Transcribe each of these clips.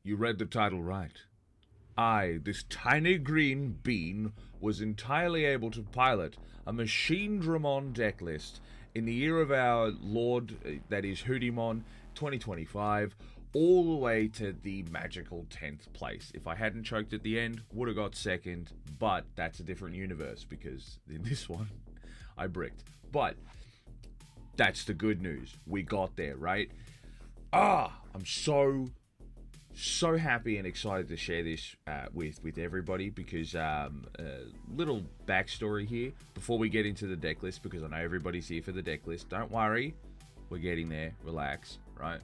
You read the title right. I, this tiny green bean, was entirely able to pilot a Machinedramon decklist in the year of our Lord, that is Hoodimon 2025, all the way to the magical 10th place. If I hadn't choked at the end, would have got second, but that's a different universe because in this one, I bricked. But that's the good news. We got there, right? I'm so happy and excited to share this with everybody because little backstory here before we get into the deck list, because I know everybody's here for the deck list. Don't worry, we're getting there. Relax, right?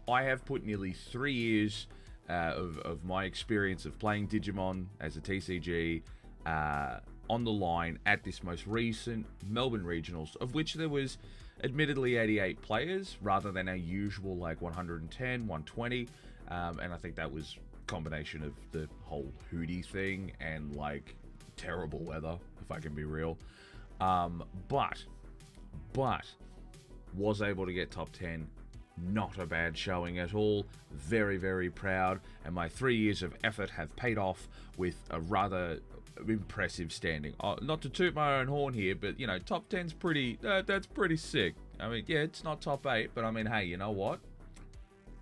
I have put nearly 3 years of my experience of playing Digimon as a TCG on the line at this most recent Melbourne Regionals, of which there was admittedly 88 players rather than our usual like 110, 120. And I think that was a combination of the whole Hootie thing and like terrible weather, if I can be real. But was able to get top 10. Not a bad showing at all. Very, very proud. And my 3 years of effort have paid off with a rather impressive standing. Not to toot my own horn here, but you know, top 10's pretty, that's pretty sick. I mean, yeah, it's not top 8, but I mean, hey, you know what?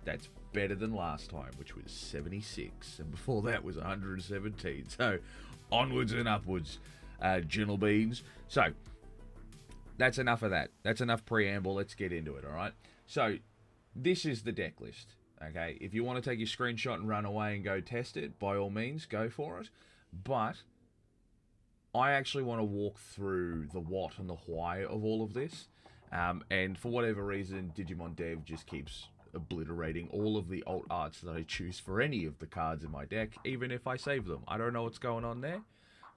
That's better than last time, which was 76, and before that was 117. So onwards and upwards, gentle beans. So that's enough of that. That's enough preamble. Let's get into it. All right. So this is the deck list. Okay. If you want to take your screenshot and run away and go test it, by all means, go for it. But I actually want to walk through the what and the why of all of this. And for whatever reason, Digimon Dev just keeps obliterating all of the alt arts that I choose for any of the cards in my deck, even if I save them. I don't know what's going on there,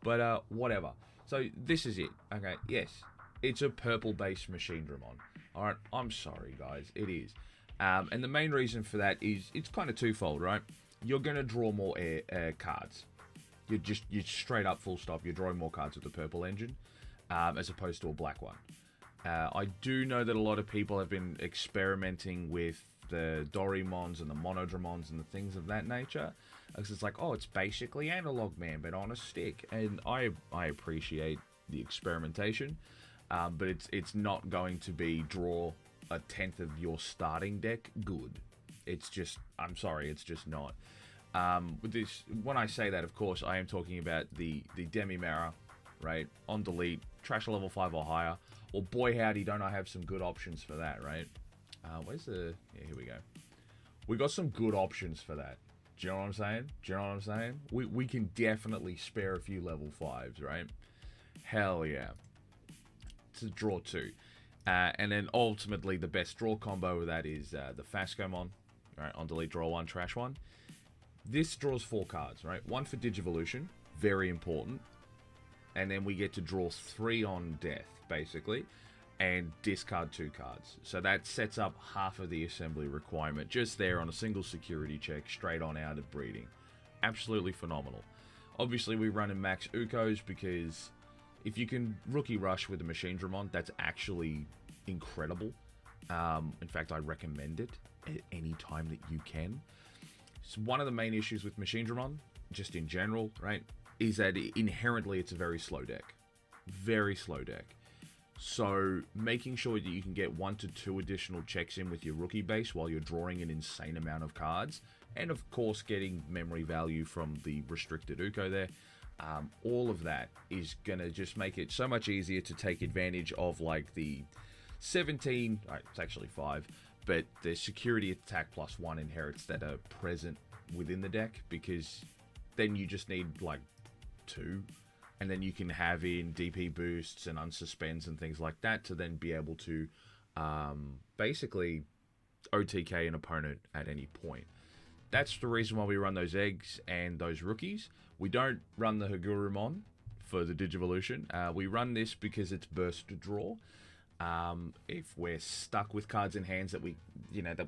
but whatever. So this is it. Okay, yes, it's a purple-based Machinedramon. All right, I'm sorry, guys, it is. And the main reason for that is it's kind of twofold, right? You're going to draw more cards. You're straight up full stop. You're drawing more cards with the purple engine, as opposed to a black one. I do know that a lot of people have been experimenting with the Dorimons and the Monodramons and the things of that nature, because it's like, oh, it's basically Analog Man but on a stick, and I appreciate the experimentation, but it's not going to be draw a 10th of your starting deck good. It's just, I'm sorry, it's just not. With this, when I say that, of course, I am talking about the Demi Mirror, right? On delete, trash level 5 or higher. Well, boy howdy, don't I have some good options for that, right? Where's the... Yeah, here we go. We got some good options for that. Do you know what I'm saying? Do you know what I'm saying? We can definitely spare a few level 5s, right? Hell yeah. To draw 2. And then ultimately the best draw combo of that is the Fascomon. Right, on delete, draw 1, trash 1. This draws 4 cards, right? 1 for Digivolution, very important. And then we get to draw 3 on death, basically, and discard 2 cards. So that sets up half of the assembly requirement just there on a single security check, straight on out of breeding. Absolutely phenomenal. Obviously, we run in max Ukos because if you can rookie rush with a Machinedramon, that's actually incredible. In fact, I recommend it at any time that you can. So one of the main issues with Machinedramon, just in general, right, is that inherently it's a very slow deck. Very slow deck. So making sure that you can get 1 to 2 additional checks in with your rookie base while you're drawing an insane amount of cards, and of course getting memory value from the restricted Uko there, all of that is going to just make it so much easier to take advantage of like the 17, it's actually 5, but the security attack plus 1 inherits that are present within the deck, because then you just need like 2, and then you can have in DP boosts and unsuspends and things like that to then be able to basically OTK an opponent at any point. That's the reason why we run those eggs and those rookies. We don't run the Hagurumon for the Digivolution. We run this because it's burst to draw. If we're stuck with cards in hands that we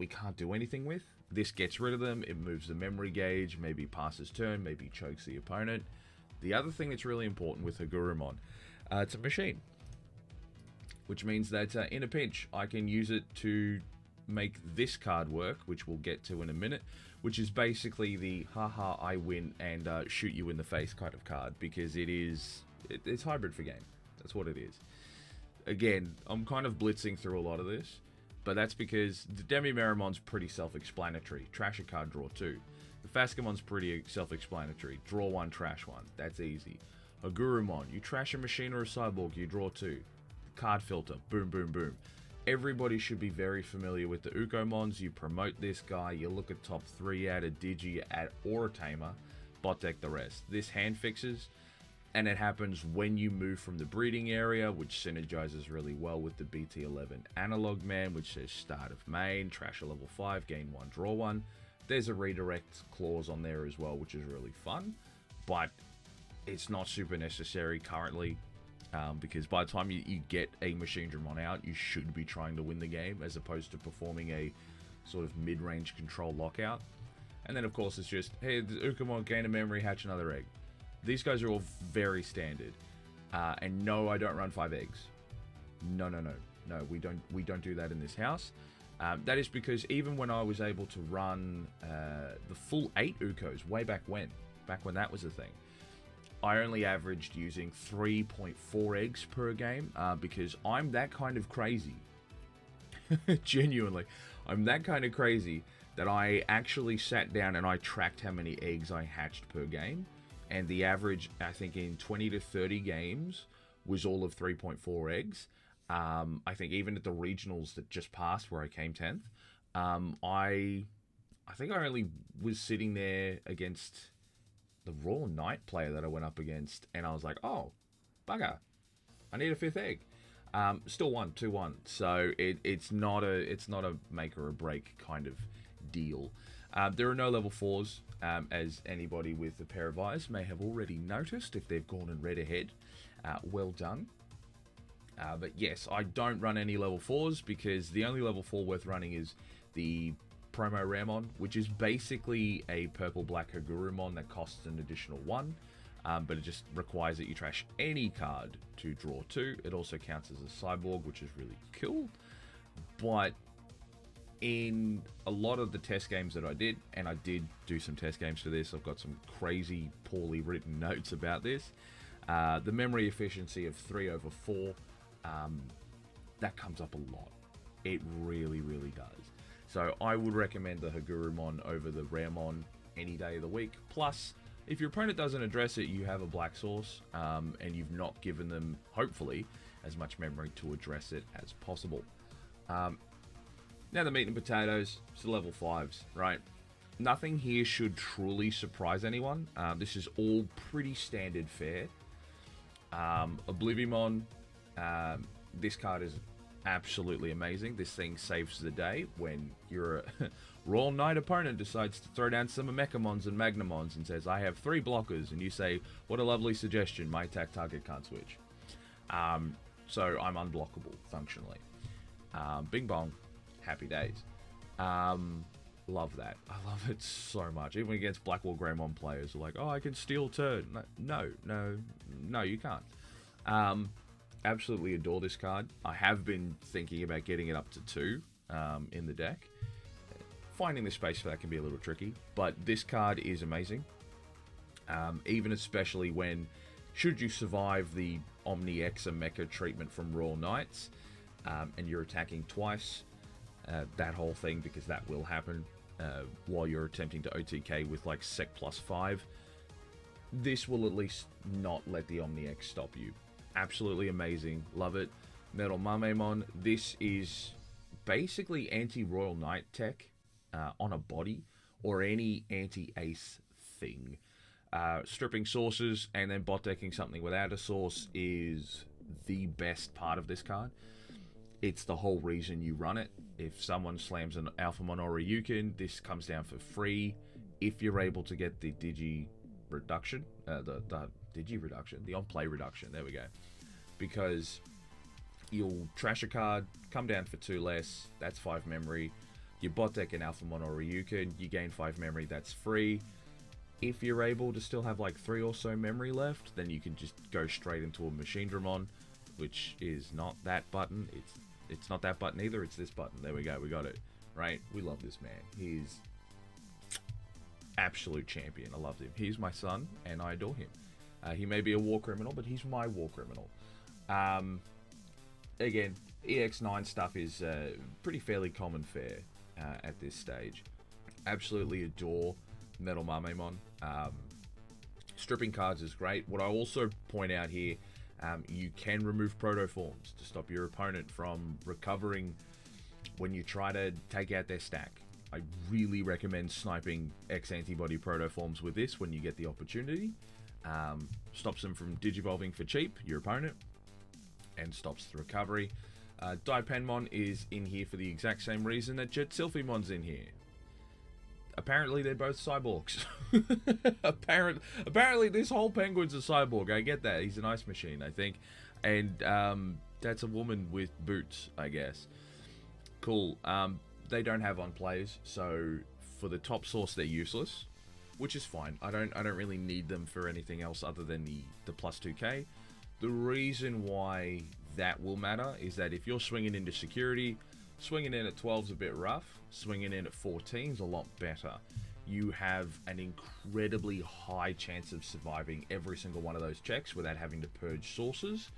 can't do anything with, this gets rid of them. It moves the memory gauge, maybe passes turn, maybe chokes the opponent. The other thing that's really important with Hagurumon, it's a machine, which means that in a pinch, I can use it to make this card work, which we'll get to in a minute, which is basically the haha I win and shoot you in the face kind of card, because it's hybrid for game. That's what it is. Again, I'm kind of blitzing through a lot of this, but that's because the Demimeramon's pretty self-explanatory. Trash a card, draw 2. The Fascamon's pretty self-explanatory. Draw 1, trash 1. That's easy. Agurumon, you trash a machine or a cyborg, you draw 2. Card filter, boom, boom, boom. Everybody should be very familiar with the Ukomons. You promote this guy, you look at top 3 out of Digi or a Tamer, bot deck the rest. This hand fixes, and it happens when you move from the breeding area, which synergizes really well with the BT11 Analog Man, which says start of main, trash a level 5, gain 1, draw 1. There's a redirect clause on there as well, which is really fun, but it's not super necessary currently, because by the time you get a Machinedramon out, you should be trying to win the game, as opposed to performing a sort of mid-range control lockout. And then, of course, it's just, hey, the Ukomon, gain a memory, hatch another egg. These guys are all very standard. And no, I don't run 5 eggs. No, we don't do that in this house. That is because even when I was able to run the full 8 Ukos way back when that was a thing, I only averaged using 3.4 eggs per game, because I'm that kind of crazy. Genuinely, I'm that kind of crazy that I actually sat down and I tracked how many eggs I hatched per game. And the average, I think, in 20 to 30 games was all of 3.4 eggs. I think even at the regionals that just passed, where I came 10th, I think I only was sitting there against the Royal Knight player that I went up against, and I was like, oh, bugger, I need a 5th egg. Still won 2-1. So it's not a make or a break kind of deal. There are no level 4s, as anybody with a pair of eyes may have already noticed if they've gone and read ahead. Well done. But yes, I don't run any level 4s, because the only level 4 worth running is the Promo Ramon, which is basically a purple-black Hagurumon that costs an additional 1. But it just requires that you trash any card to draw 2. It also counts as a cyborg, which is really cool. But in a lot of the test games that I did, and I did do some test games for this, I've got some crazy poorly written notes about this. The memory efficiency of 3/4, that comes up a lot. It really, really does. So I would recommend the Hagurumon over the Ramon any day of the week. Plus, if your opponent doesn't address it, you have a black source, and you've not given them, hopefully, as much memory to address it as possible. Now the meat and potatoes, it's the level 5s, right? Nothing here should truly surprise anyone. This is all pretty standard fare. Oblivimon, this card is absolutely amazing. This thing saves the day when your Royal Knight opponent decides to throw down some Mechamons and Magnamons and says, I have 3 blockers, and you say, what a lovely suggestion, my attack target can't switch. So I'm unblockable, functionally. Bing bong, happy days. Love that. I love it so much. Even against Blackwall Greymon players are like, oh, I can steal turn. No, you can't. Absolutely adore this card. I have been thinking about getting it up to 2 in the deck. Finding the space for that can be a little tricky, but this card is amazing. Even especially when, should you survive the Omni Exa Mecha treatment from Royal Knights, and you're attacking twice, that whole thing, because that will happen while you're attempting to OTK with like Sec +5, this will at least not let the Omni X stop you. Absolutely amazing. Love it. Metal Mamemon. This is basically anti-Royal Knight tech on a body, or any anti-ace thing. Stripping sources and then bot decking something without a source is the best part of this card. It's the whole reason you run it. If someone slams an Alphamon or a Ryukin, this comes down for free if you're able to get the Digi reduction, the Digi reduction, the on-play reduction, there we go. Because you'll trash a card, come down for 2 less, that's 5 memory. You bot deck an Alphamon or a Ryukin, you gain 5 memory, that's free. If you're able to still have like 3 or so memory left, then you can just go straight into a Machinedramon, which is not that button. It's not that button either, it's this button. There we go, we got it. Right? We love this man. He's absolute champion. I love him. He's my son, and I adore him. He may be a war criminal, but he's my war criminal. Again, EX9 stuff is pretty fairly common fare at this stage. Absolutely adore Metal Mamemon. Stripping cards is great. What I also point out here, you can remove protoforms to stop your opponent from recovering when you try to take out their stack. I really recommend sniping X-Antibody protoforms with this when you get the opportunity. Stops them from digivolving for cheap, your opponent, and stops the recovery. Daipenmon is in here for the exact same reason that Jet Sylphimon's in here. Apparently they're both cyborgs. Apparently this whole penguin's a cyborg. I get that. He's an ice machine, I think. And that's a woman with boots, I guess. Cool. They don't have on plays, so for the top source they're useless, which is fine. I don't really need them for anything else other than the plus 2k. The reason why that will matter is that if you're swinging into security, swinging in at 12's a bit rough, swinging in at 14's a lot better. You have an incredibly high chance of surviving every single one of those checks without having to purge sources,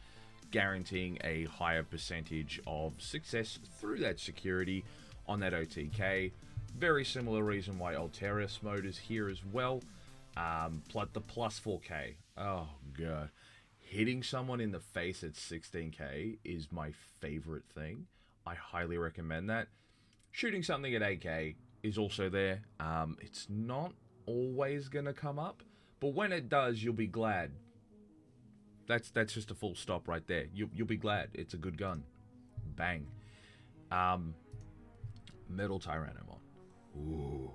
guaranteeing a higher percentage of success through that security on that OTK. Very similar reason why Alteris mode is here as well. The plus 4k. Oh god. Hitting someone in the face at 16k is my favorite thing. I highly recommend that. Shooting something at 8k is also there. It's not always going to come up, but when it does, you'll be glad. That's just a full stop right there. You'll be glad. It's a good gun. Bang. Metal Tyrannomon. Ooh.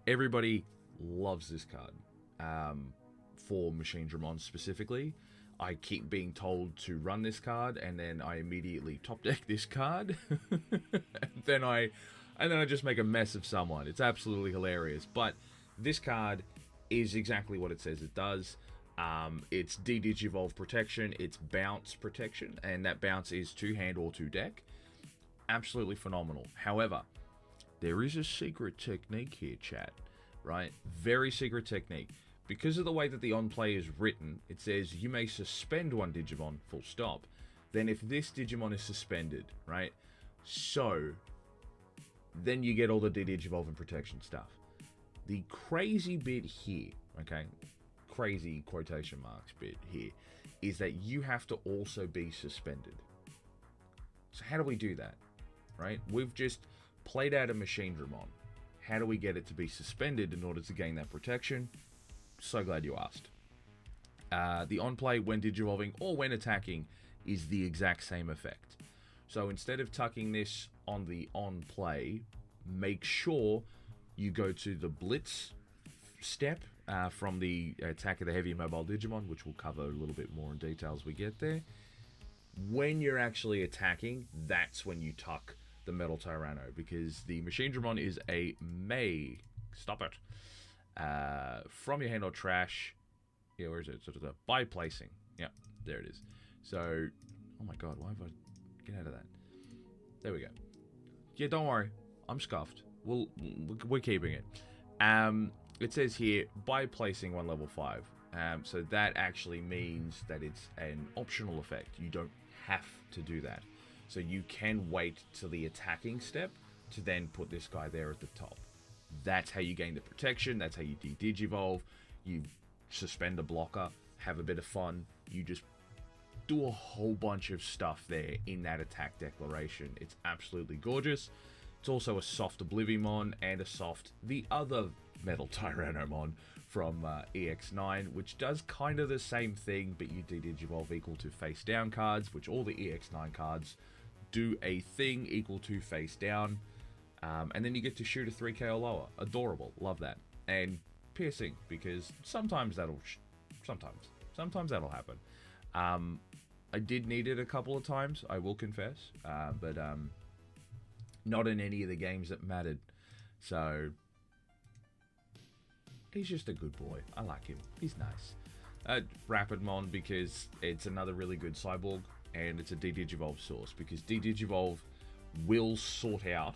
Everybody loves this card. For Machinedramon specifically. I keep being told to run this card, and then I immediately top deck this card. and then I just make a mess of someone. It's absolutely hilarious. But this card is exactly what it says it does. It's de-digivolve protection, it's bounce protection, and that bounce is to hand or to deck. Absolutely phenomenal. However, there is a secret technique here, chat. Right? Very secret technique. Because of the way that the on-play is written, it says you may suspend one Digimon, full stop. Then if this Digimon is suspended, right? So, then you get all the de-digivolve and protection stuff. The crazy bit here, okay? Crazy quotation marks bit here, is that you have to also be suspended. So how do we do that, right? We've just played out a Machinedramon. How do we get it to be suspended in order to gain that protection? So glad you asked. The on-play when digivolving or when attacking is the exact same effect. So instead of tucking this on the on-play, make sure you go to the blitz step from the attack of the heavy mobile Digimon, which we'll cover a little bit more in detail as we get there. When you're actually attacking, that's when you tuck the Metal Tyranno, because the Machinedramon is a stop it. From your hand or trash. Yeah, where is it? By placing. Yeah, there it is. So, oh my god, why have I... Get out of that. There we go. Yeah, don't worry. I'm scuffed. We're keeping it. It says here, by placing one level 5. So that actually means that it's an optional effect. You don't have to do that. So you can wait till the attacking step to then put this guy there at the top. That's how you gain the protection. That's how you de-digivolve. You suspend a blocker, have a bit of fun. You just do a whole bunch of stuff there in that attack declaration. It's absolutely gorgeous. It's also a soft Oblivimon and a soft the other Metal Tyrannomon from EX9, which does kind of the same thing, but you de-digivolve equal to face down cards, which all the EX9 cards do a thing equal to face down. And then you get to shoot a 3k or lower. Adorable. Love that. And piercing, because sometimes that'll happen. I did need it a couple of times, I will confess. But not in any of the games that mattered. So, he's just a good boy. I like him. He's nice. Rapidmon, because it's another really good cyborg. And it's a de-digivolve source, because de-digivolve will sort out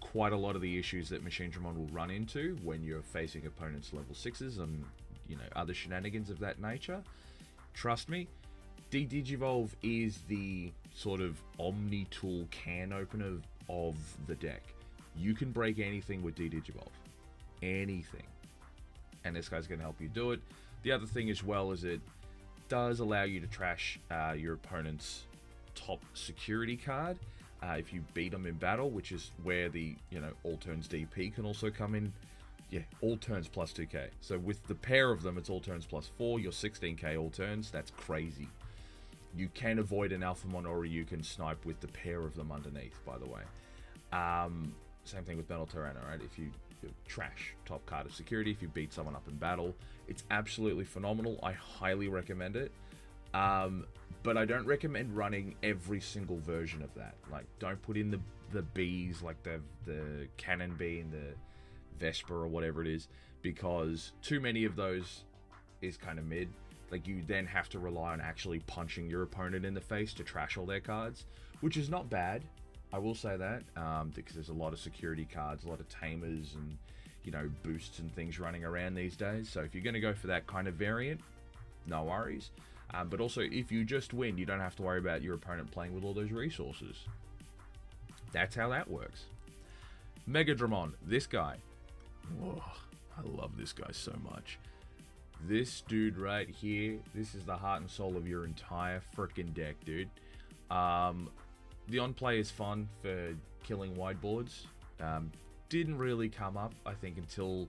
quite a lot of the issues that Machinedramon will run into when you're facing opponents level 6s and, you know, other shenanigans of that nature. Trust me, Digivolve is the sort of omni-tool can opener of the deck. You can break anything with Digivolve. Anything. And this guy's going to help you do it. The other thing as well is it does allow you to trash your opponent's top security card if you beat them in battle, which is where the, you know, all turns DP can also come in. Yeah, all turns plus 2k. So with the pair of them, it's all turns plus 4. You're 16k all turns. That's crazy. You can avoid an Alphamon, or you can snipe with the pair of them underneath, by the way. Same thing with Metal Tyranno, right? If you trash top card of security, if you beat someone up in battle, it's absolutely phenomenal. I highly recommend it. But I don't recommend running every single version of that. Like, don't put in the bees, like the Cannon Bee and the Vesper or whatever it is, because too many of those is kind of mid. Like, you then have to rely on actually punching your opponent in the face to trash all their cards, which is not bad. I will say that, because there's a lot of security cards, a lot of tamers and, you know, boosts and things running around these days. So if you're going to go for that kind of variant, no worries. But also, if you just win, you don't have to worry about your opponent playing with all those resources. That's how that works. Megadramon, this guy. Whoa, I love this guy so much. This dude right here, this is the heart and soul of your entire freaking deck, dude. The on-play is fun for killing whiteboards. Didn't really come up, I think, until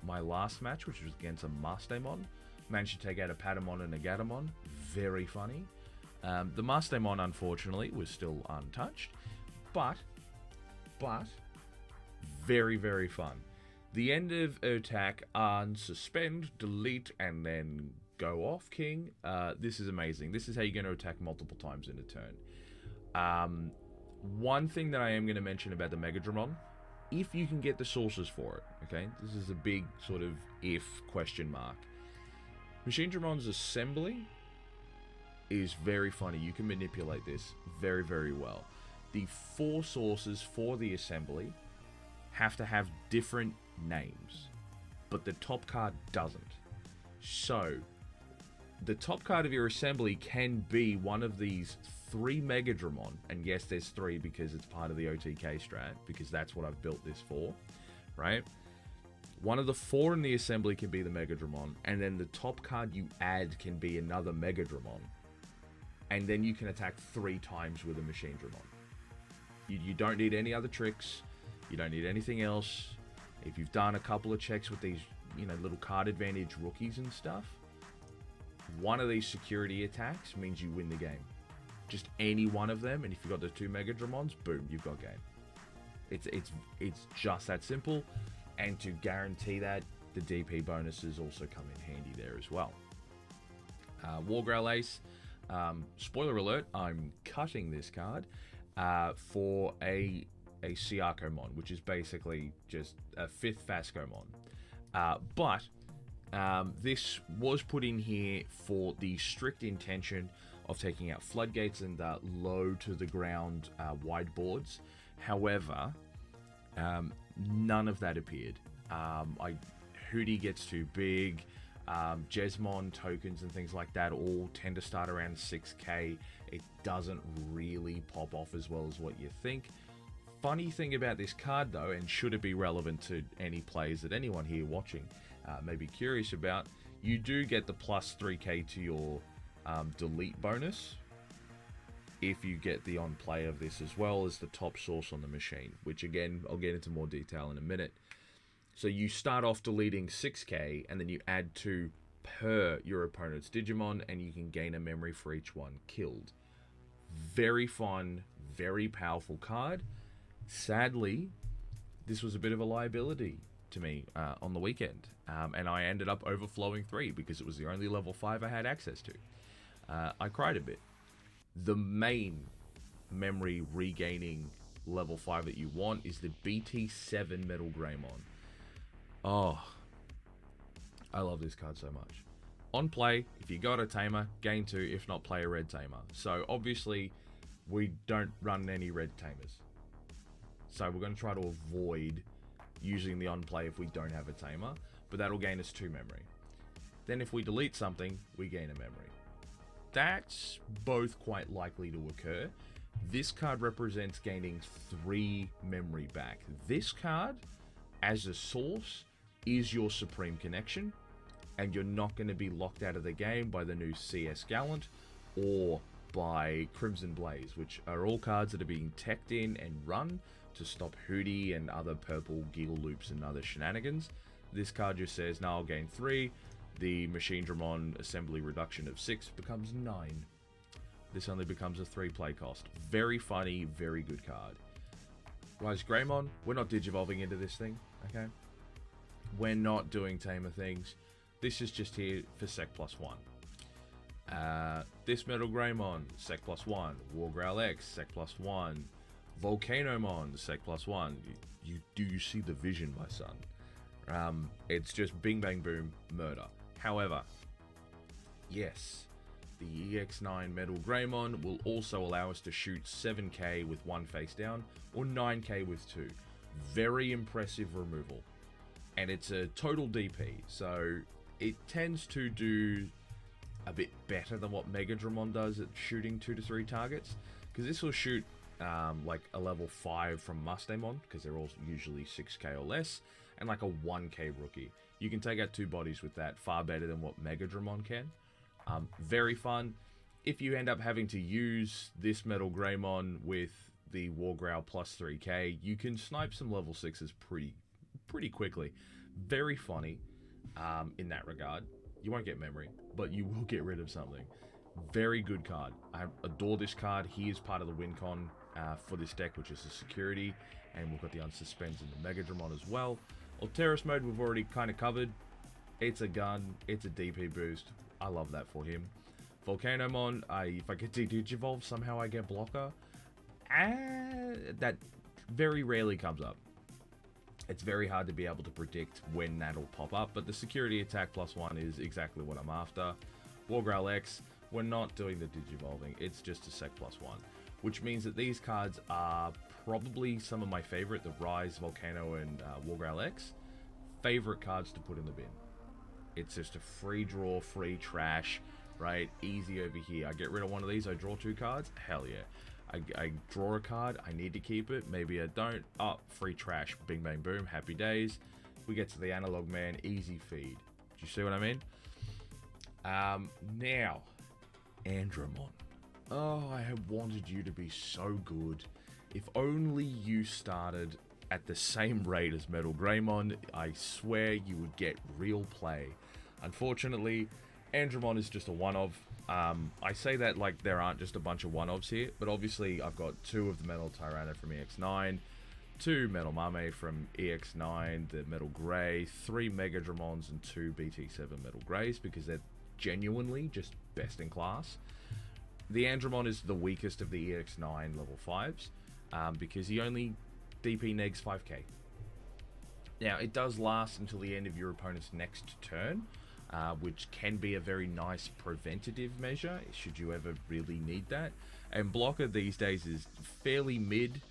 my last match, which was against a Machinedramon. Managed to take out a Patamon and a Gatomon. Very funny. The Machinedramon, unfortunately, was still untouched. But, very, very fun. The end of attack, unsuspend, delete, and then go off, King. This is amazing. This is how you're going to attack multiple times in a turn. One thing that I am going to mention about the Megadramon, if you can get the sources for it, okay? This is a big sort of if question mark. Machinedramon's assembly is very funny. You can manipulate this very, very well. The 4 sources for the assembly have to have different names, but the top card doesn't. So, the top card of your assembly can be one of these 3 Megadramon, and yes, there's 3 because it's part of the OTK strat, because that's what I've built this for, right? One of the 4 in the assembly can be the Megadramon, and then the top card you add can be another Megadramon, and then you can attack 3 times with a Machinedramon. You don't need any other tricks, you don't need anything else. If you've done a couple of checks with these, you know, little card advantage rookies and stuff, one of these security attacks means you win the game. Just any one of them, and if you've got the 2 Megadramons, boom, you've got game. It's just that simple. And to guarantee that, the DP bonuses also come in handy there as well. Wargrowl Ace. Spoiler alert, I'm cutting this card for a Siakomon, which is basically just a 5th Fascomon. But this was put in here for the strict intention of taking out floodgates and low to the ground wide boards. However, none of that appeared. Hootie gets too big. Jesmon tokens and things like that all tend to start around 6k. It doesn't really pop off as well as what you think. Funny thing about this card though, and should it be relevant to any plays that anyone here watching may be curious about, you do get the plus 3k to your delete bonus if you get the on play of this, as well as the top source on the machine, which again I'll get into more detail in a minute. So you start off deleting 6k and then you add 2 per your opponent's Digimon, and you can gain a memory for each one killed. Very fun, very powerful card. Sadly, this was a bit of a liability to me on the weekend, and I ended up overflowing 3 because it was the only level 5 I had access to. I cried a bit. The main memory regaining level 5 that you want is the BT7 Metal Greymon. Oh, I love this card so much. On play, if you got a tamer, gain 2, if not play a red tamer. So obviously we don't run any red tamers. So we're going to try to avoid using the on-play if we don't have a tamer, but that'll gain us 2 memory. Then if we delete something, we gain a memory. That's both quite likely to occur. This card represents gaining 3 memory back. This card, as a source, is your supreme connection, and you're not going to be locked out of the game by the new CS Gallant or by Crimson Blaze, which are all cards that are being teched in and run to stop Hootie and other purple giggle loops and other shenanigans. This card just says, now I'll gain 3. The Machinedramon assembly reduction of 6 becomes 9. This only becomes a 3 play cost. Very funny, very good card. Rise Greymon, we're not digivolving into this thing, okay? We're not doing tamer things. This is just here for Sec +1. This Metal Greymon, Sec +1. Wargrowl X, Sec +1. Volcanomon, Sec +1. Do you see the vision, my son? It's just bing bang boom, murder. However, yes, the EX9 Metal Greymon will also allow us to shoot 7k with 1 face down, or 9k with 2. Very impressive removal. And it's a total DP, so it tends to do a bit better than what Megadramon does at shooting 2 to 3 targets, because this will shoot like a level 5 from Mustamon, because they're all usually 6k or less, and like a 1k rookie. You can take out 2 bodies with that, far better than what Megadramon can. Very fun. If you end up having to use this Metal Greymon with the Wargrowl plus 3k, you can snipe some level 6s pretty quickly. Very funny in that regard. You won't get memory, but you will get rid of something. Very good card. I adore this card. He is part of the win con for this deck, which is a security, and we've got the Unsuspends and the Megadramon as well. Alteris mode we've already kind of covered. It's a gun, it's a DP boost. I love that for him. Volcanomon, if I get to Digivolve, somehow I get blocker. That very rarely comes up. It's very hard to be able to predict when that'll pop up, but the security attack +1 is exactly what I'm after. Wargrowl X, we're not doing the Digivolving, it's just a Sec +1, which means that these cards are probably some of my favorite, the Rise, Volcano, and Wargrowl X. Favorite cards to put in the bin. It's just a free draw, free trash, right? Easy over here. I get rid of one of these, I draw 2 cards. Hell yeah. I draw a card, I need to keep it. Maybe I don't. Oh, free trash. Bing, bang, boom. Happy days. We get to the Analog Man. Easy feed. Do you see what I mean? Now, Andromon. Oh, I have wanted you to be so good. If only you started at the same rate as Metal Greymon, I swear you would get real play. Unfortunately, Andromon is just a one-of. I say that like there aren't just a bunch of one-ofs here, but obviously I've got 2 of the Metal Tyranno from EX9, 2 Metal Mame from EX9, the Metal Grey, 3 Megadramons, and 2 BT7 Metal Greys, because they're genuinely just best in class. The Andromon is the weakest of the EX9 level 5s, because he only DP negs 5k. Now, it does last until the end of your opponent's next turn, which can be a very nice preventative measure, should you ever really need that. And blocker these days is fairly mid,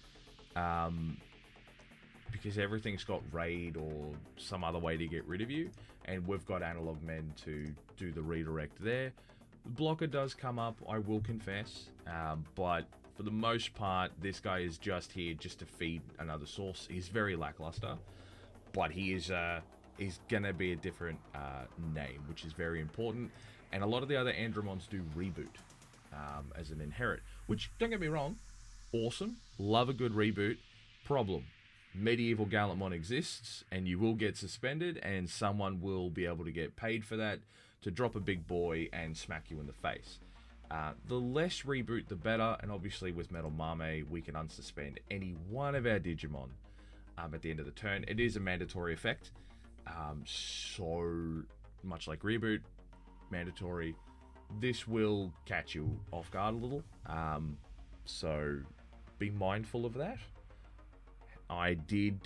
because everything's got raid or some other way to get rid of you, and we've got Analog Men to do the redirect there. The blocker does come up, I will confess, but for the most part, this guy is just here just to feed another source. He's very lackluster, but he is he's gonna be a different name, which is very important. And a lot of the other Andromons do reboot as an inherit, which, don't get me wrong, awesome, love a good reboot. Problem: Medieval Gallantmon exists, and you will get suspended, and someone will be able to get paid for that to drop a big boy and smack you in the face. The less reboot, the better, and obviously with Metal Mame, we can unsuspend any one of our Digimon at the end of the turn. It is a mandatory effect, so much like reboot, mandatory. This will catch you off guard a little, so be mindful of that. I did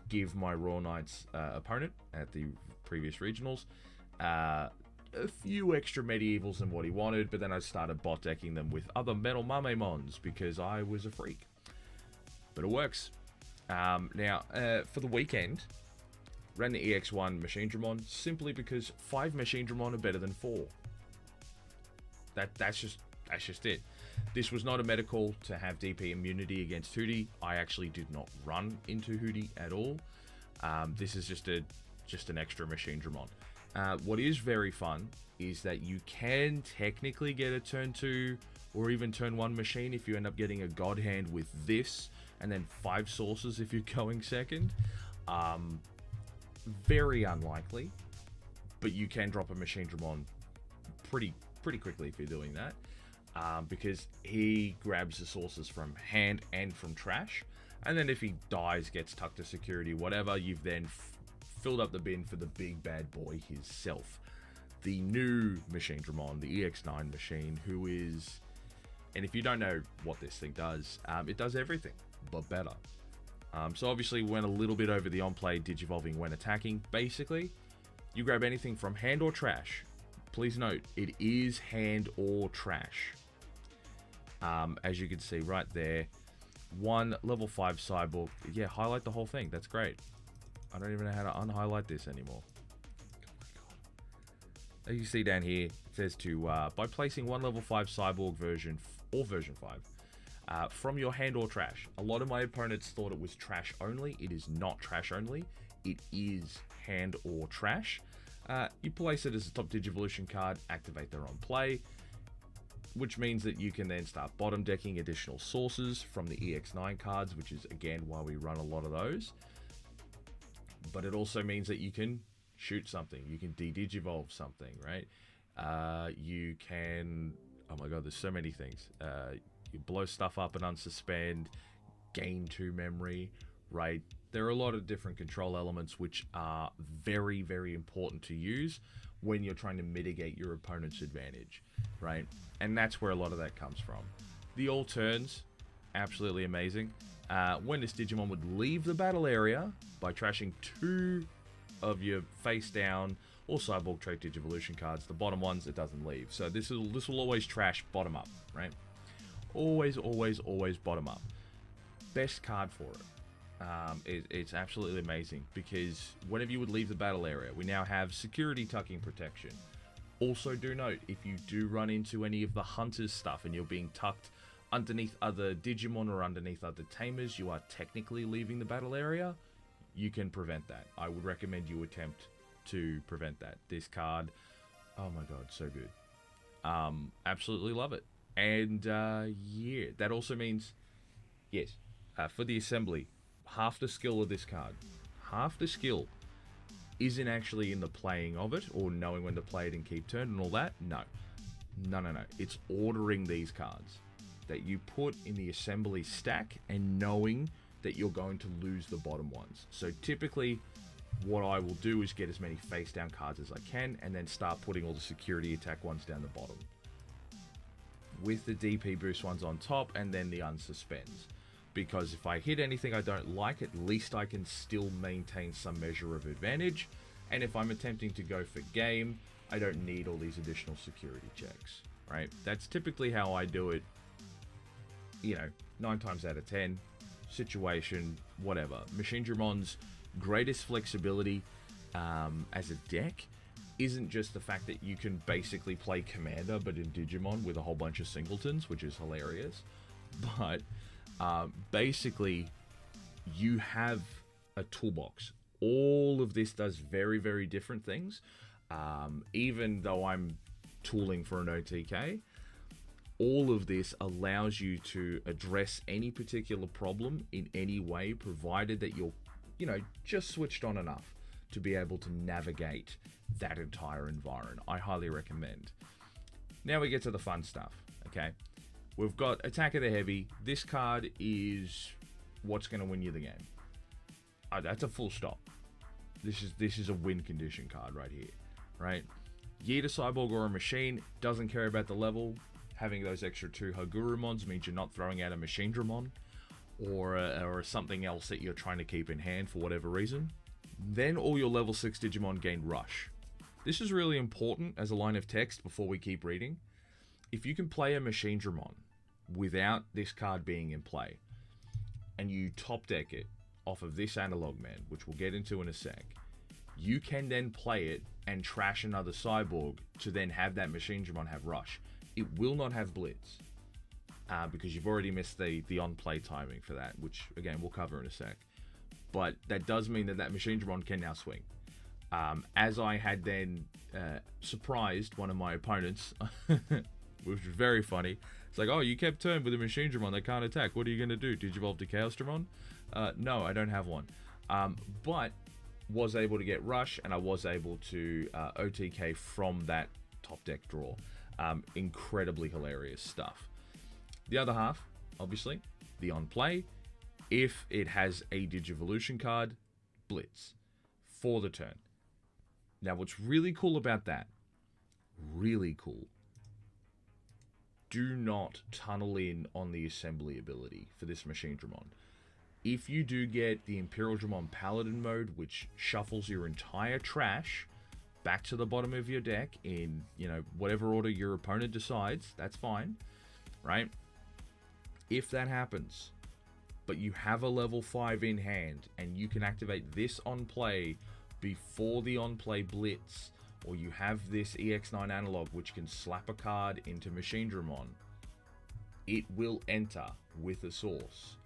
give my Raw Knights opponent at the previous regionals a few extra medievals than what he wanted, but then I started bot decking them with other Metal Mame mons because I was a freak. But it works. Now, for the weekend, ran the EX1 Machinedramon simply because 5 Machinedramon are better than 4. That's just it. This was not a medical to have DP immunity against Hootie. I actually did not run into Hootie at all. This is just an extra Machinedramon. What is very fun is that you can technically get a turn 2 or even turn 1 machine if you end up getting a God Hand with this, and then 5 sources if you're going second. Very unlikely, but you can drop a Machinedramon pretty quickly if you're doing that, because he grabs the sources from hand and from trash, and then if he dies, gets tucked to security, whatever, you've then filled up the bin for the big bad boy himself, the new Machinedramon, the EX9 machine, who is, and if you don't know what this thing does, it does everything but better. So obviously went a little bit over the on-play digivolving when attacking. Basically, you grab anything from hand or trash. Please note, it is hand or trash. As you can see right there, 1 level 5 cyborg. Yeah, highlight the whole thing. That's great. I don't even know how to unhighlight this anymore. Oh my god. As you see down here, it says to, by placing 1 level 5 cyborg version or version 5, from your hand or trash. A lot of my opponents thought it was trash only. It is not trash only. It is hand or trash. You place it as a top Digivolution card, activate their own play, which means that you can then start bottom decking additional sources from the EX9 cards, which is again why we run a lot of those. But it also means that you can shoot something, you can de-digivolve something, right? You can, oh my god, there's so many things. You blow stuff up and unsuspend, gain 2 memory, right? There are a lot of different control elements which are very, very important to use when you're trying to mitigate your opponent's advantage, right? And that's where a lot of that comes from. The all turns, absolutely amazing. When this Digimon would leave the battle area by trashing 2 of your face down or cyborg trait Digivolution cards, the bottom ones it doesn't leave. So this will always trash bottom up, right? Always bottom up. Best card for it. It's absolutely amazing because whenever you would leave the battle area, we now have security tucking protection. Also do note, if you do run into any of the hunters stuff and you're being tucked underneath other Digimon or underneath other tamers, you are technically leaving the battle area. You can prevent that. I would recommend you attempt to prevent that. This card, oh my god, so good. Absolutely love it. And yeah, that also means, yes, for the assembly, half the skill of this card, half the skill isn't actually in the playing of it or knowing when to play it and keep turn and all that. No. It's ordering these cards that you put in the assembly stack and knowing that you're going to lose the bottom ones. So typically what I will do is get as many face down cards as I can and then start putting all the security attack ones down the bottom, with the DP boost ones on top and then the unsuspends. Because if I hit anything I don't like, at least I can still maintain some measure of advantage. And if I'm attempting to go for game, I don't need all these additional security checks, right? That's typically how I do it, 9 times out of 10, situation, whatever. Machinedramon's greatest flexibility as a deck isn't just the fact that you can basically play Commander but in Digimon with a whole bunch of singletons, which is hilarious, but basically you have a toolbox. All of this does very, very different things. Even though I'm tooling for an OTK, all of this allows you to address any particular problem in any way, provided that you're, just switched on enough to be able to navigate that entire environment. I highly recommend. Now we get to the fun stuff, okay? We've got Attack of the Heavy. This card is what's going to win you the game. That's a full stop. This is a win condition card right here, right? Yeet a cyborg or a machine, doesn't care about the level. Having those extra 2 Hagurumons means you're not throwing out a Machinedramon or something else that you're trying to keep in hand for whatever reason. Then all your level 6 Digimon gain Rush. This is really important as a line of text before we keep reading. If you can play a Machinedramon without this card being in play, and you top deck it, off of this analog man, which we'll get into in a sec, you can then play it and trash another cyborg to then have that Machinedramon have rush. It will not have blitz, because you've already missed the on-play timing for that, which again we'll cover in a sec. But that does mean that Machinedramon can now swing. As I had then surprised one of my opponents, which was very funny. It's like, oh, you kept turn with a Machinedramon, they can't attack. What are you going to do? Digivolve to Chaosdramon? No, I don't have one. But was able to get rush, and I was able to OTK from that top deck draw. Incredibly hilarious stuff. The other half, obviously, the on play. If it has a Digivolution card, blitz for the turn. Now, what's really cool about that, really cool, do not tunnel in on the assembly ability for this Machinedramon. If you do get the Imperialdramon Paladin mode, which shuffles your entire trash back to the bottom of your deck in, you know, whatever order your opponent decides, that's fine, right? If that happens, but you have a level 5 in hand and you can activate this on play before the on play blitz, or you have this EX9 analog which can slap a card into Machinedramon, it will enter with a source.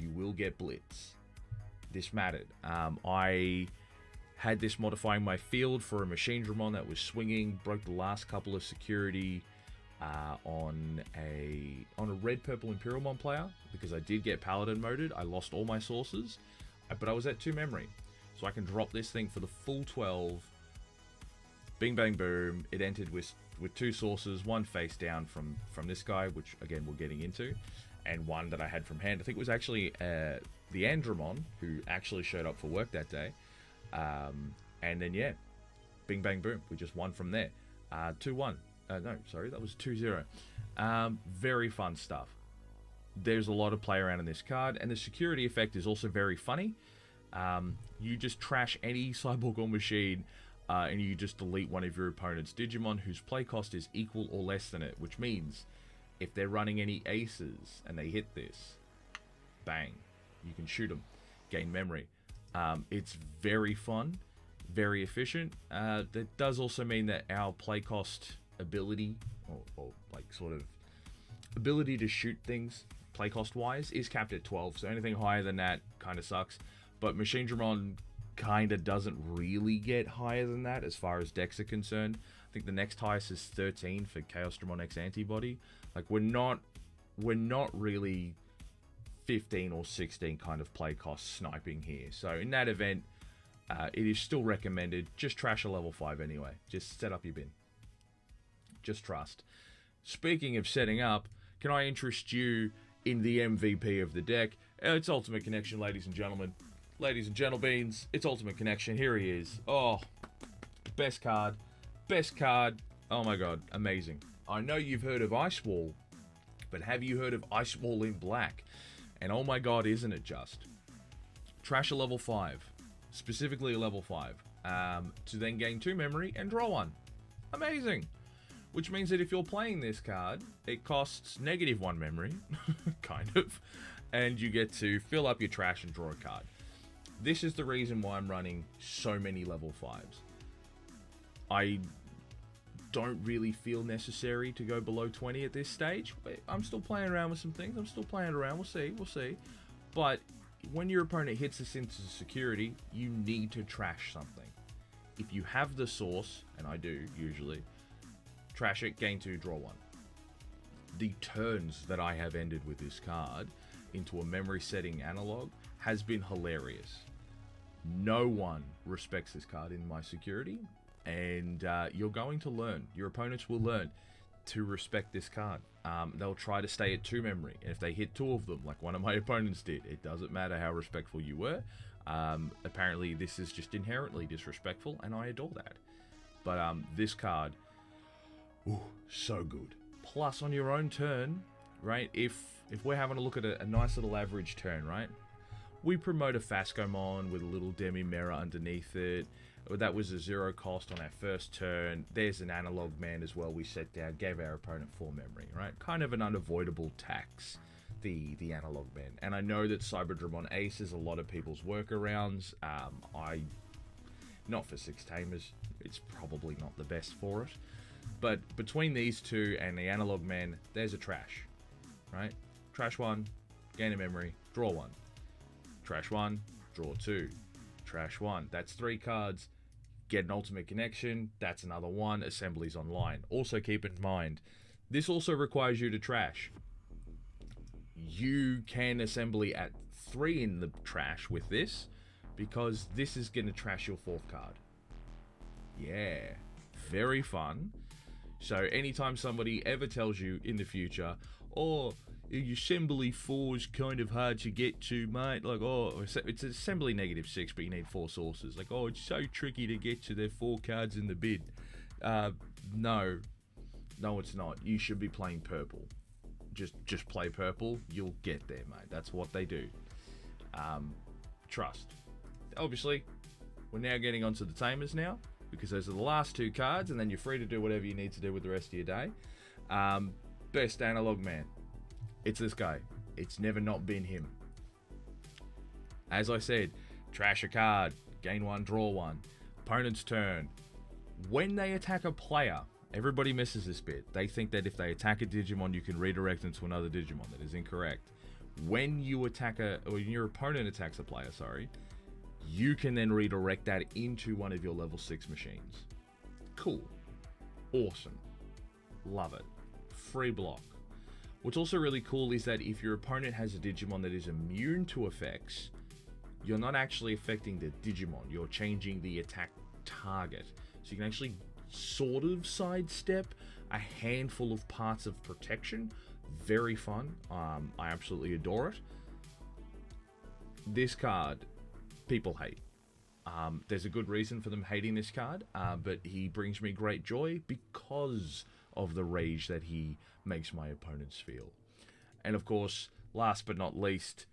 You will get blitz. This mattered. I had this modifying my field for a Machinedramon that was swinging, broke the last couple of security on a red purple Imperialmon player because I did get Paladin moded. I lost all my sources, but I was at 2 memory, so I can drop this thing for the full 12. Bing bang boom. It entered with 2 sources, one face down from this guy, which again we're getting into, and one that I had from hand. I think it was actually the Andromon who actually showed up for work that day, and then yeah, bing bang boom, we just won from there. 2-1. No, sorry, that was 2-0. Very fun stuff. There's a lot of play around in this card, and the security effect is also very funny. You just trash any cyborg or machine, and you just delete one of your opponent's Digimon whose play cost is equal or less than it, which means if they're running any aces and they hit this, bang, you can shoot them, gain memory. It's very fun, very efficient. That does also mean that our play cost ability, or like sort of ability to shoot things play cost wise, is capped at 12, so anything higher than that kind of sucks. But Machinedramon kind of doesn't really get higher than that as far as decks are concerned. I think the next highest is 13 for Chaosdramon X Antibody. Like, we're not really 15 or 16 kind of play cost sniping here. So in that event, it is still recommended. Just trash a level 5 anyway. Just set up your bin. Just trust. Speaking of setting up, can I interest you in the MVP of the deck? It's Ultimate Connection, ladies and gentlemen. Ladies and gentlebeans, it's Ultimate Connection. Here he is. Oh, best card. Best card. Oh my god, amazing. I know you've heard of Ice Wall, but have you heard of Ice Wall in black? And oh my god, isn't it just? Trash a level 5. Specifically a level 5. To then gain 2 memory and draw 1. Amazing. Which means that if you're playing this card, it costs -1 memory, kind of, and you get to fill up your trash and draw a card. This is the reason why I'm running so many level 5s. I don't really feel necessary to go below 20 at this stage. I'm still playing around with some things. I'm still playing around. We'll see. But when your opponent hits this into security, you need to trash something. If you have the source, and I do usually, trash it, gain 2, draw 1. The turns that I have ended with this card into a memory setting analog has been hilarious. No one respects this card in my security, and you're going to learn. Your opponents will learn to respect this card. They'll try to stay at 2 memory, and if they hit 2 of them, like one of my opponents did, it doesn't matter how respectful you were. Apparently this is just inherently disrespectful, and I adore that. But this card, ooh, so good. Plus, on your own turn, right, if we're having a look at a nice little average turn, right, we promote a Fascomon with a little Demi-Mirror underneath it. That was a 0 cost on our first turn. There's an Analog Man as well we set down, gave our opponent 4 memory, right? Kind of an unavoidable tax the analog men. And I know that Cyberdramon Ace is a lot of people's workarounds. Not for 6 tamers. It's probably not the best for it. But between these two and the analog men, there's a trash. Right? Trash 1, gain a memory, draw 1. Trash 1, draw 2. Trash 1. That's 3 cards. Get an ultimate connection. That's another 1. Assemblies online. Also keep in mind, this also requires you to trash. You can assembly at 3 in the trash with this, because this is going to trash your 4th card. Yeah, very fun. So anytime somebody ever tells you in the future, oh, your assembly 4 is kind of hard to get to, mate. Like, oh, it's assembly -6, but you need 4 sources. Like, oh, it's so tricky to get to their 4 cards in the bid. No, it's not. You should be playing purple. Just play purple. You'll get there, mate. That's what they do. Trust. Obviously, we're now getting onto the tamers now, because those are the last 2 cards, and then you're free to do whatever you need to do with the rest of your day. Best analog man. It's this guy. It's never not been him. As I said, trash a card, gain 1, draw 1. Opponent's turn. When they attack a player, everybody misses this bit. They think that if they attack a Digimon, you can redirect them to another Digimon. That is incorrect. When you attack when your opponent attacks a player, you can then redirect that into one of your level 6 machines. Cool. Awesome. Love it. Free block. What's also really cool is that if your opponent has a Digimon that is immune to effects, you're not actually affecting the Digimon. You're changing the attack target. So you can actually sort of sidestep a handful of parts of protection. Very fun. I absolutely adore it. This card, people hate. There's a good reason for them hating this card, but he brings me great joy because of the rage that he makes my opponents feel. And of course, last but not least,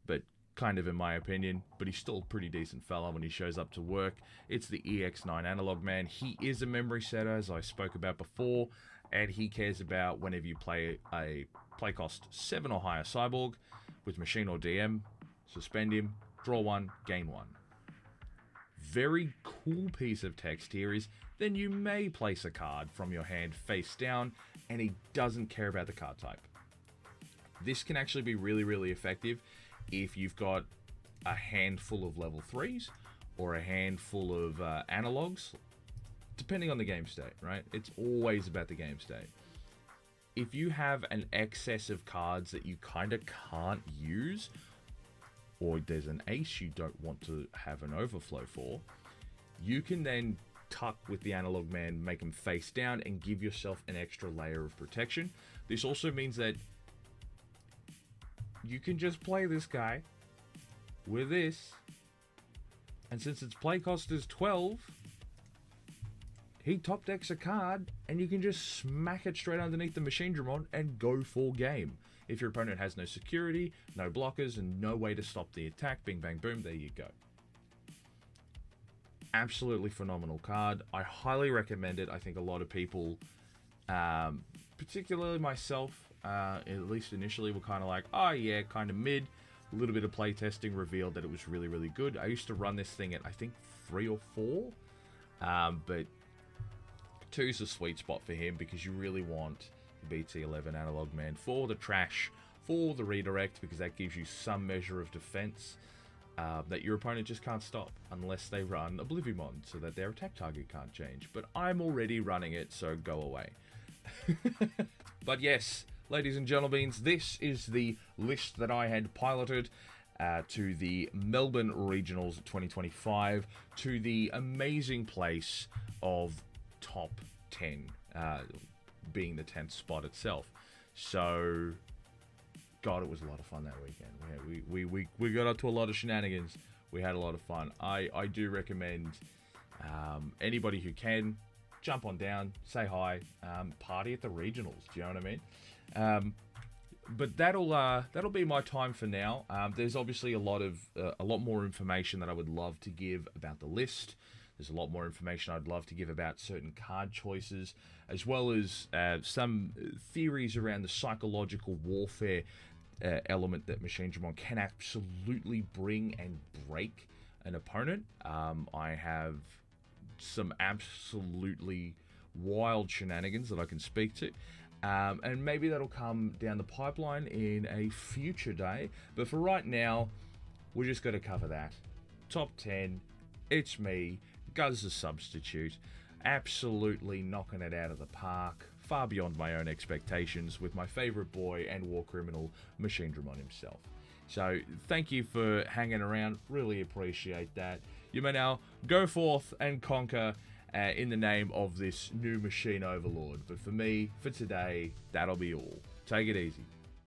but kind of in my opinion, but he's still a pretty decent fella when he shows up to work, it's the EX9 Analog Man. He is a memory setter, as I spoke about before, and he cares about whenever you play a play cost 7 or higher Cyborg with Machine or DM, suspend him, draw 1, gain 1. Very cool piece of text here is, then you may place a card from your hand face down, and he doesn't care about the card type. This can actually be really, really effective if you've got a handful of level 3s or a handful of analogs, depending on the game state, right? It's always about the game state. If you have an excess of cards that you kind of can't use, or there's an ace you don't want to have an overflow for, you can then tuck with the analog man, make him face down, and give yourself an extra layer of protection. This also means that you can just play this guy with this, and since its play cost is 12, he top decks a card, and you can just smack it straight underneath the Machinedramon and go full game. If your opponent has no security, no blockers, and no way to stop the attack, bing bang boom, there you go. Absolutely phenomenal card. I highly recommend it. I think a lot of people, particularly myself, at least initially, were kind of like, oh yeah, kind of mid. A little bit of play testing revealed that it was really, really good. I used to run this thing at, I think, 3 or 4. But 2 is a sweet spot for him because you really want the BT11 Analog Man for the trash, for the redirect, because that gives you some measure of defense that your opponent just can't stop unless they run Oblivimon so that their attack target can't change. But I'm already running it, so go away. But yes, ladies and gentlemen, this is the list that I had piloted to the Melbourne Regionals 2025, to the amazing place of top 10, being the 10th spot itself. So, God, it was a lot of fun that weekend. We got up to a lot of shenanigans. We had a lot of fun. I do recommend anybody who can, jump on down, say hi, party at the regionals. Do you know what I mean? But that'll be my time for now. There's obviously a lot more information that I would love to give about the list. There's a lot more information I'd love to give about certain card choices, as well as some theories around the psychological warfare element that Machinedramon can absolutely bring and break an opponent. I have some absolutely wild shenanigans that I can speak to. And maybe that'll come down the pipeline in a future day. But for right now, we're just going to cover that. Top 10, it's me, Guz the Substitute, absolutely knocking it out of the park, far beyond my own expectations, with my favourite boy and war criminal, Machinedramon himself. So thank you for hanging around, really appreciate that. You may now go forth and conquer in the name of this new machine overlord. But for me, for today, that'll be all. Take it easy.